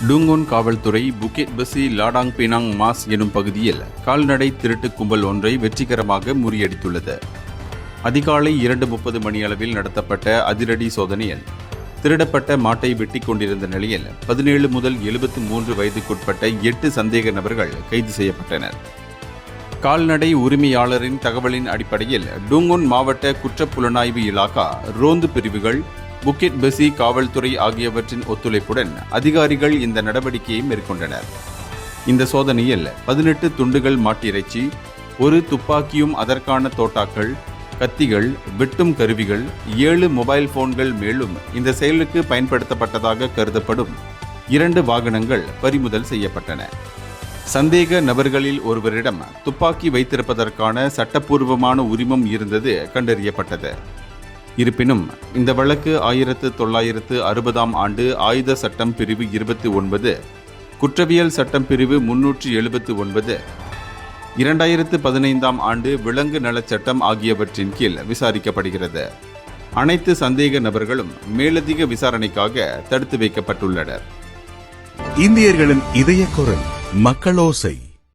டூங்கோன் காவல்துறை புக்கெட் பசி லாடாங் Penang mass எனும் பகுதியில் கால்நடை திருட்டு கும்பல் ஒன்றை வெற்றிகரமாக முறியடித்துள்ளது. அதிகாலை 2:30 மணியளவில் நடத்தப்பட்ட அதிரடி சோதனையில் திருடப்பட்ட மாட்டை வெட்டிக் கொண்டிருந்த நிலையில் 17 முதல் 73 வயதுக்குட்பட்ட 8 சந்தேக நபர்கள் கைது செய்யப்பட்டனர். கால்நடை உரிமையாளரின் தகவலின் அடிப்படையில் டூங்கோன் மாவட்ட குற்றப்புலனாய்வு இலாகா, ரோந்து பிரிவுகள், புக்கெட் பசி காவல்துறை ஆகியவற்றின் ஒத்துழைப்புடன் அதிகாரிகள் இந்த நடவடிக்கையை மேற்கொண்டனர். இந்த சோதனையில் 18 துண்டுகள் மாட்டிறைச்சி, ஒரு துப்பாக்கியும் அதற்கான தோட்டாக்கள், கத்திகள், வெட்டும் கருவிகள், 7 மொபைல் போன்கள், மேலும் இந்த செயலுக்கு பயன்படுத்தப்பட்டதாக கருதப்படும் 2 வாகனங்கள் பறிமுதல் செய்யப்பட்டன. சந்தேக நபர்களில் ஒருவரிடம் துப்பாக்கி வைத்திருப்பதற்கான சட்டப்பூர்வமான உரிமம் இருந்தது கண்டறியப்பட்டது. இருப்பினும் இந்த வழக்கு 1960ஆம் ஆண்டு ஆயுத சட்டம் பிரிவு 29, குற்றவியல் சட்டம் பிரிவு 379, 2015ஆம் ஆண்டு விலங்கு நலச் சட்டம் ஆகியவற்றின் கீழ் விசாரிக்கப்படுகிறது. அனைத்து சந்தேக நபர்களும் மேலதிக விசாரணைக்காக தடுத்து வைக்கப்பட்டுள்ளனர். இந்தியர்களின் இதய குரல் மக்களோசை.